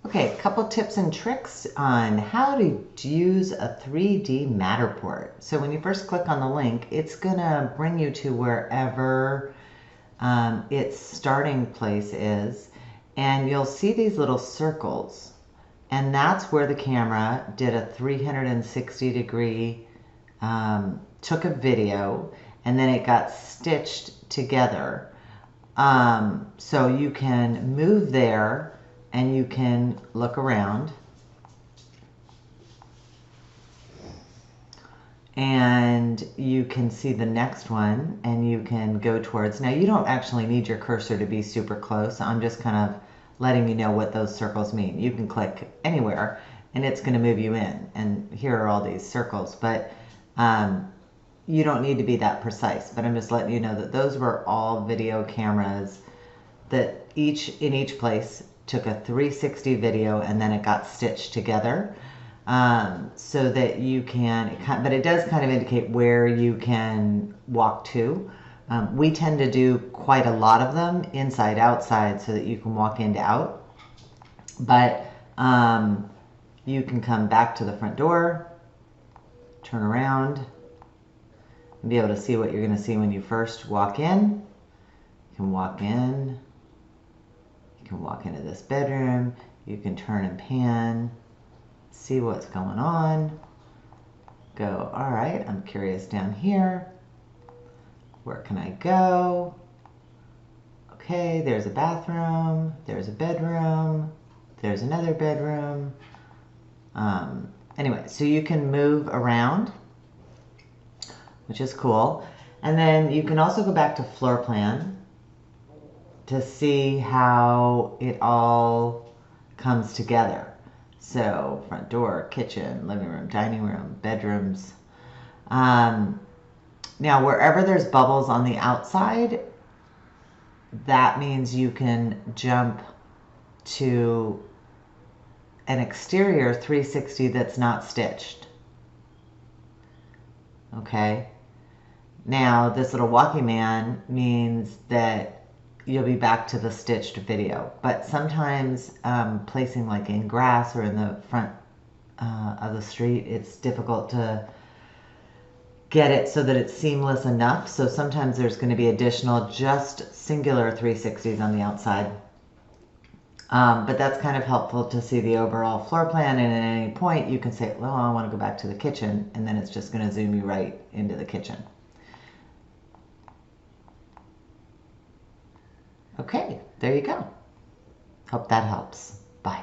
Okay, a couple tips and tricks on how to use a 3D Matterport. So when you first click on the link, it's gonna bring you to wherever its starting place is, and you'll see these little circles, and that's where the camera did a 360-degree, took a video, and then it got stitched together. So you can move there and you can look around, and you can see the next one, and you can go towards. Now you don't actually need your cursor to be super close. I'm just kind of letting you know what those circles mean. You can click anywhere and it's going to move you in, and here are all these circles, but you don't need to be that precise. But I'm just letting you know that those were all video cameras that in each place took a 360 video, and then it got stitched together, so that you can, but it does kind of indicate where you can walk to. We tend to do quite a lot of them inside outside so that you can walk in to out, but you can come back to the front door, turn around, and be able to see what you're going to see when you first walk in. You can walk in. You can walk into this bedroom, you can turn and pan, see what's going on, go, all right, I'm curious down here, where can I go? Okay, there's a bathroom, there's a bedroom, there's another bedroom. Anyway, so you can move around, which is cool. And then you can also go back to floor plan to see how it all comes together. So front door, kitchen, living room, dining room, bedrooms. Now wherever there's bubbles on the outside, that means you can jump to an exterior 360 that's not stitched. Okay? Now this little walking man means that you'll be back to the stitched video. But sometimes placing like in grass or in the front of the street, it's difficult to get it so that it's seamless enough. So sometimes there's going to be additional just singular 360s on the outside. But that's kind of helpful to see the overall floor plan, and at any point you can say, well, I want to go back to the kitchen, and then it's just going to zoom you right into the kitchen. Okay, there you go. Hope that helps. Bye.